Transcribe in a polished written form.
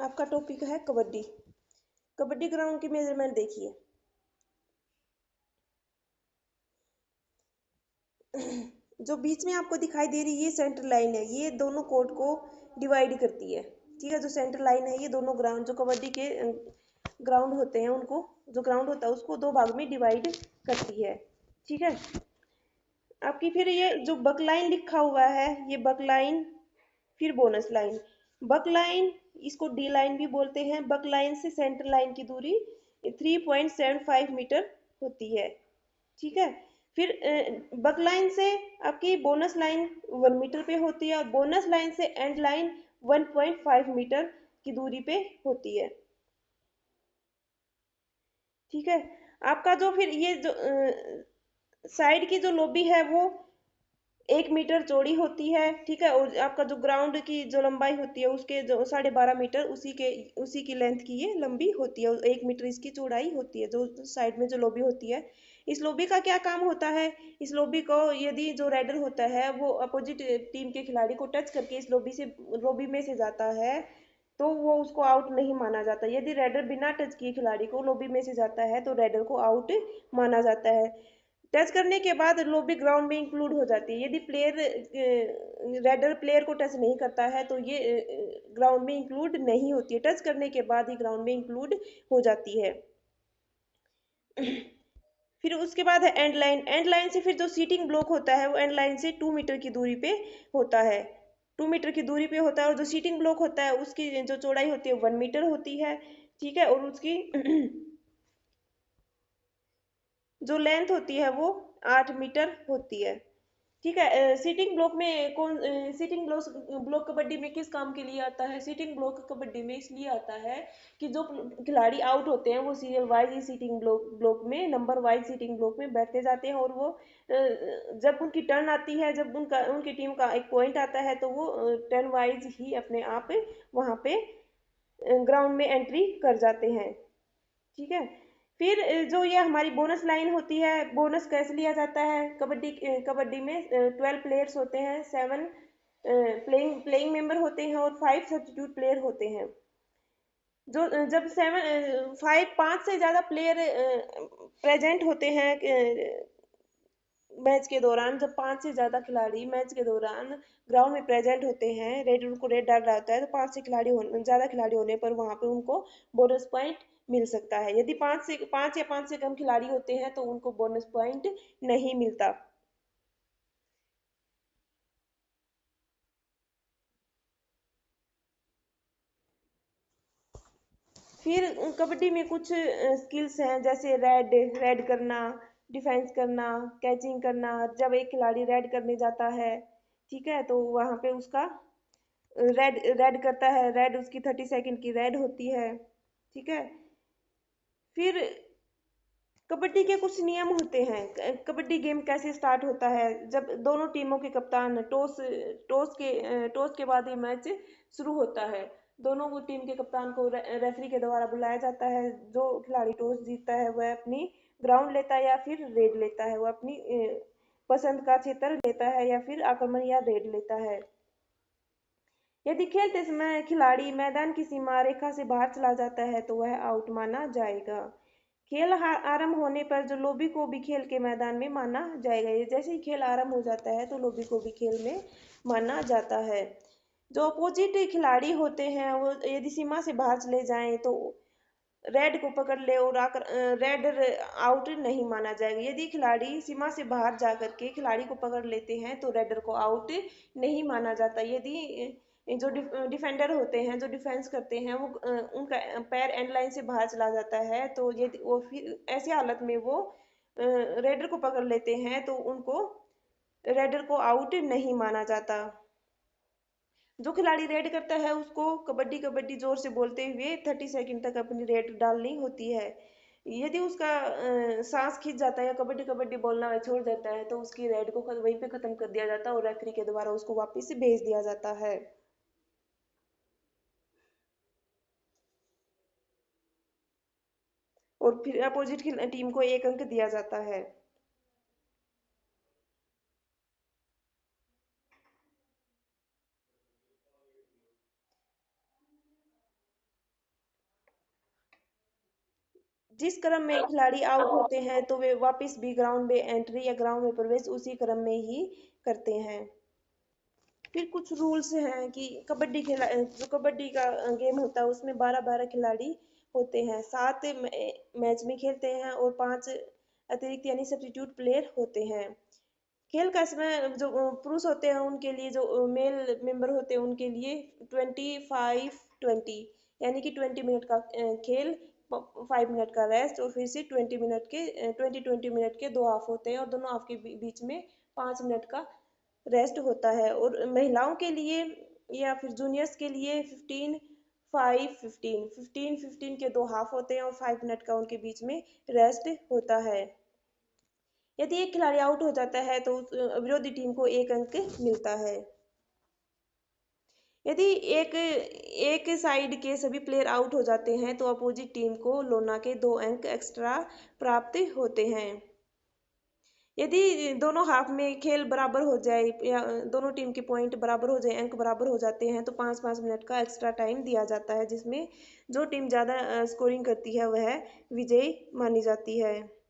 आपका टॉपिक है कबड्डी। कबड्डी ग्राउंड की मेजरमेंट देखिए। जो बीच में आपको दिखाई दे रही है ये सेंटर लाइन है, ये दोनों कोर्ट को डिवाइड करती है। ठीक है, जो सेंटर लाइन है ये दोनों ग्राउंड, जो कबड्डी के ग्राउंड होते हैं उनको, जो ग्राउंड होता है उसको दो भाग में डिवाइड करती है। ठीक है, आपकी फिर ये जो बक लाइन लिखा हुआ है ये बक लाइन, फिर बोनस लाइन। बक लाइन, इसको डी लाइन भी बोलते हैं। बक लाइन से सेंटर लाइन की दूरी 3.75 मीटर होती है। ठीक है, फिर बक लाइन से आपकी बोनस लाइन 1 मीटर पे होती है, और बोनस लाइन से एंड लाइन 1.5 मीटर की दूरी पे होती है। ठीक है, आपका जो फिर ये जो साइड की जो लॉबी है वो 1 मीटर चौड़ी होती है। ठीक है, और आपका जो ग्राउंड की जो लंबाई होती है उसके जो 12.5 मीटर, उसी की लेंथ की ये लंबी होती है, और 1 मीटर इसकी चौड़ाई होती है जो साइड में जो लॉबी होती है। इस लॉबी का क्या काम होता है? इस लॉबी को यदि जो रेडर होता है वो अपोजिट टीम के खिलाड़ी को टच करके इस लॉबी में से जाता है तो वो उसको आउट नहीं माना जाता। यदि रेडर बिना टच किए खिलाड़ी को लॉबी में से जाता है तो रेडर को आउट माना जाता है। टच करने के बाद लॉबी ग्राउंड में इंक्लूड हो जाती है। यदि रेडर प्लेयर को टच नहीं करता है तो ये ग्राउंड में इंक्लूड नहीं होती है। टच करने के बाद ही ग्राउंड में इंक्लूड हो जाती है। फिर उसके बाद है एंड लाइन। एंड लाइन से फिर जो सीटिंग ब्लॉक होता है वो एंड लाइन से 2 मीटर की दूरी पे होता है। 2 मीटर की दूरी पे होता है, और जो सीटिंग ब्लॉक होता है उसकी जो चौड़ाई होती है 1 मीटर होती है। ठीक है, और उसकी जो लेंथ होती है वो 8 मीटर होती है। ठीक है, सीटिंग ब्लॉक में सीटिंग ब्लॉक कबड्डी में किस काम के लिए आता है? सीटिंग ब्लॉक कबड्डी में इसलिए आता है कि जो खिलाड़ी आउट होते हैं वो सीरियल वाइज ही सीटिंग ब्लॉक में, नंबर वाइज सीटिंग ब्लॉक में बैठते जाते हैं, और वो जब उनकी टर्न आती है, जब उनकी टीम का एक पॉइंट आता है तो वो टर्न वाइज ही अपने आप वहाँ पे ग्राउंड में एंट्री कर जाते हैं। ठीक है, फिर जो ये हमारी बोनस लाइन होती है, बोनस कैसे लिया जाता है? कबड्डी में 12 प्लेयर्स होते हैं, 7 प्लेइंग मेंबर होते हैं, और 5 सब्स्टिट्यूट प्लेयर होते हैं। जो जब 5 से ज्यादा प्लेयर प्रेजेंट होते हैं मैच के दौरान, जब 5 से ज्यादा खिलाड़ी मैच के दौरान ग्राउंड में प्रेजेंट होते हैं, रेड उनको रेड डाल रहा होता है, तो 5 से ज्यादा खिलाड़ी होने पर वहां पे उनको बोनस पॉइंट मिल सकता है। यदि 5 या 5 से कम खिलाड़ी होते हैं तो उनको बोनस पॉइंट नहीं मिलता। फिर कबड्डी में कुछ स्किल्स हैं, जैसे रेड रेड करना, डिफेंस करना, कैचिंग करना। जब एक खिलाड़ी रेड करने जाता है, ठीक है, तो वहां पे उसका रेड रेड करता है, रेड उसकी 30 सेकंड की रेड होती है। ठीक है, फिर कबड्डी के कुछ नियम होते हैं। कबड्डी गेम कैसे स्टार्ट होता है? जब दोनों टीमों के कप्तान टॉस के बाद ये मैच शुरू होता है। दोनों को टीम के कप्तान को रेफरी के द्वारा बुलाया जाता है। जो खिलाड़ी टॉस जीतता है वह अपनी ग्राउंड लेता है या फिर रेड लेता है, वो अपनी पसंद का क्षेत्र लेता है या फिर आक्रमण या रेड लेता है। यदि खेलते समय खिलाड़ी मैदान की सीमा रेखा से बाहर चला जाता है तो वह आउट माना जाएगा। खेल आरंभ होने पर जो लोबी को भी खेल के मैदान में माना जाएगा। ये जैसे ही खेल आरंभ हो जाता है तो लोबी को भी खेल में माना जाता है। जो अपोजिट खिलाड़ी होते हैं वो यदि सीमा से बाहर चले जाएं तो रेड को पकड़ ले और आकर रेड आउट नहीं माना जाएगा। यदि खिलाड़ी सीमा से बाहर जा करके खिलाड़ी को पकड़ लेते हैं तो रेडर को आउट नहीं माना जाता। यदि जो डिफेंडर होते हैं, जो डिफेंस करते हैं, वो उनका पैर एंड लाइन से बाहर चला जाता है तो यदि वो फिर ऐसी हालत में वो रेडर को पकड़ लेते हैं तो उनको रेडर को आउट नहीं माना जाता। जो खिलाड़ी रेड करता है उसको कबड्डी कबड्डी जोर से बोलते हुए 30 सेकंड तक अपनी रेड डालनी होती है। यदि उसका सांस खींच जाता है या कबड्डी कबड्डी बोलना छोड़ देता है तो उसकी रेड को वहीं पे खत्म कर दिया जाता है और रेफरी के द्वारा उसको वापस भेज दिया जाता है। और फिर अपोजिट की टीम को 1 अंक दिया जाता है। जिस क्रम में खिलाड़ी आउट होते हैं तो वे वापस भी ग्राउंड में एंट्री या ग्राउंड में प्रवेश उसी क्रम में ही करते हैं। फिर कुछ रूल्स हैं कि कबड्डी खेला जो कबड्डी का गेम होता है उसमें 12-12 खिलाड़ी होते हैं, 7 मैच में खेलते हैं और 5 अतिरिक्त यानी सब्स्टिट्यूट प्लेयर होते हैं। खेल का समय जो पुरुष होते हैं उनके लिए, जो मेल मेंबर होते हैं उनके लिए 25-20 यानी कि 20 मिनट का खेल, 5 मिनट का रेस्ट और फिर से 20 मिनट के 2 हाफ होते हैं और दोनों हाफ के बीच में 5 मिनट का रेस्ट होता है। और महिलाओं के लिए या फिर जूनियर्स के लिए 15-5-15 के 2 हाफ होते हैं और 5 मिनट का उनके बीच में रेस्ट होता है। यदि एक खिलाड़ी आउट हो जाता है तो विरोधी टीम को 1 अंक मिलता है। यदि एक एक साइड के सभी प्लेयर आउट हो जाते हैं तो अपोजिट टीम को लोना के 2 अंक एक्स्ट्रा प्राप्त होते हैं। यदि दोनों हाफ में खेल बराबर हो जाए या दोनों टीम के पॉइंट बराबर हो जाए, अंक बराबर हो जाते हैं, तो 5-5 मिनट का एक्स्ट्रा टाइम दिया जाता है, जिसमें जो टीम ज़्यादा स्कोरिंग करती है वह विजयी मानी जाती है।